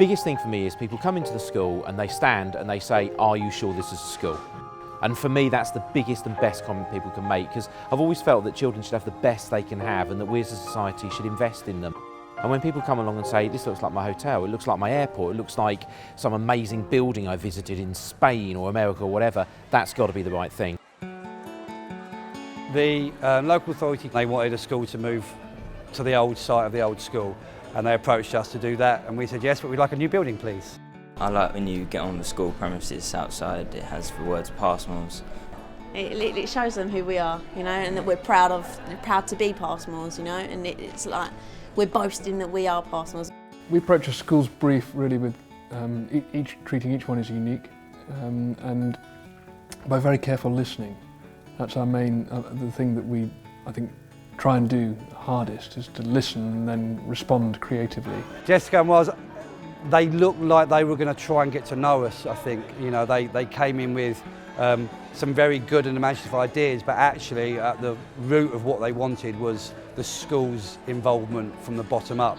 biggest thing for me is people come into the school and they stand and they say, "Are you sure this is a school?" And for me, that's the biggest and best comment people can make, because I've always felt that children should have the best they can have and that we as a society should invest in them. And when people come along and say, "This looks like my hotel, it looks like my airport, it looks like some amazing building I visited in Spain or America or whatever," that's got to be the right thing. The local authority, they wanted a school to move to the old site of the old school, and they approached us to do that, and we said yes, but we'd like a new building, please. I like when you get on the school premises outside, it has the words Passmores. It shows them who we are, you know, and that we're proud to be Passmores, you know, and it's like we're boasting that we are Passmores. We approach a school's brief really with treating each one as unique, and by very careful listening. That's our main, the thing that we, I think, try and do hardest, is to listen and then respond creatively. Jessica and Miles, they looked like they were going to try and get to know us, I think. You know, they came in with some very good and imaginative ideas, but actually at the root of what they wanted was the school's involvement from the bottom up.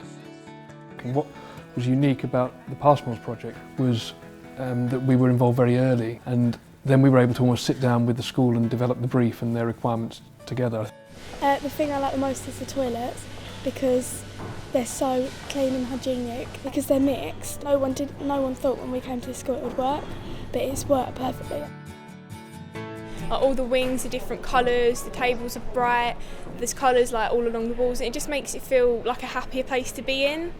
And what was unique about the Passmores project was that we were involved very early, and then we were able to almost sit down with the school and develop the brief and their requirements together. The thing I like the most is the toilets, because they're so clean and hygienic, because they're mixed. No one thought when we came to the school it would work, but it's worked perfectly. All the wings are different colours, the tables are bright, there's colours like all along the walls, and it just makes it feel like a happier place to be in.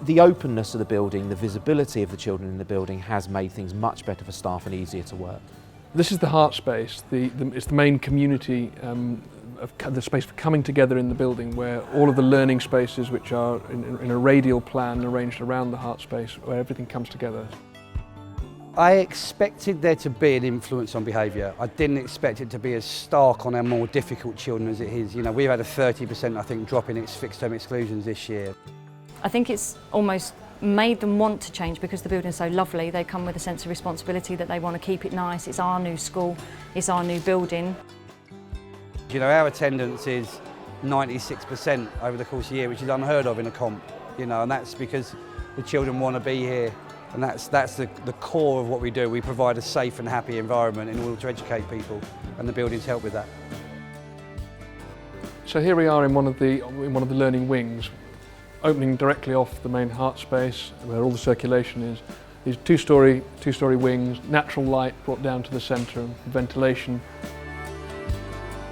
The openness of the building, the visibility of the children in the building has made things much better for staff and easier to work. This is the heart space. It's the main community the space for coming together in the building, where all of the learning spaces, which are in a radial plan arranged around the heart space, where everything comes together. I expected there to be an influence on behaviour. I didn't expect it to be as stark on our more difficult children as it is. You know, we've had a 30%, I think, drop in its fixed term exclusions this year. I think it's almost made them want to change because the building's so lovely. They come with a sense of responsibility that they want to keep it nice. It's our new school, it's our new building. You know, our attendance is 96% over the course of the year, which is unheard of in a comp, you know, and that's because the children want to be here, and that's the core of what we do. We provide a safe and happy environment in order to educate people, and the buildings help with that. So here we are in one of the learning wings, opening directly off the main heart space where all the circulation is. These two-storey wings, natural light brought down to the centre, and ventilation.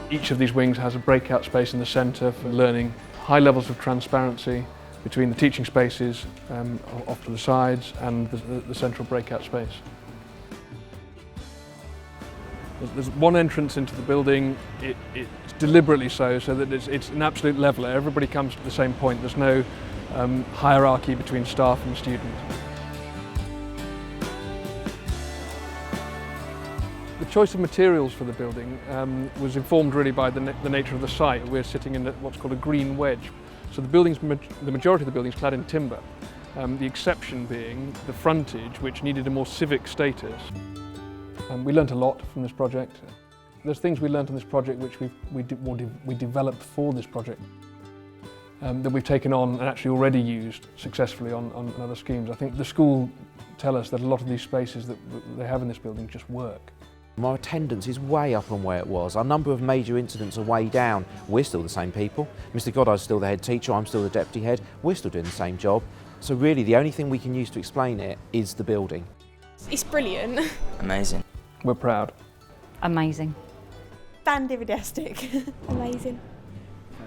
Each of these wings has a breakout space in the centre for learning. High levels of transparency between the teaching spaces off to the sides and the central breakout space. There's one entrance into the building. It's deliberately so that it's an absolute leveller. Everybody comes to the same point. There's no hierarchy between staff and students. The choice of materials for the building was informed really by the nature of the site. We're sitting in what's called a green wedge. So the majority of the building is clad in timber. The exception being the frontage, which needed a more civic status. We learnt a lot from this project. There's things we learnt on this project which we developed for this project that we've taken on and actually already used successfully on other schemes. I think the school tell us that a lot of these spaces that they have in this building just work. My attendance is way up on where it was. Our number of major incidents are way down. We're still the same people. Mr. Goddard's still the head teacher, I'm still the deputy head. We're still doing the same job. So really the only thing we can use to explain it is the building. It's brilliant. Amazing. We're proud. Amazing. Fantastic. Amazing.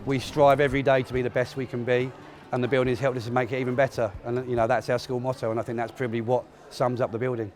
We strive every day to be the best we can be, and the building has helped us to make it even better. And you know, that's our school motto, and I think that's probably what sums up the building.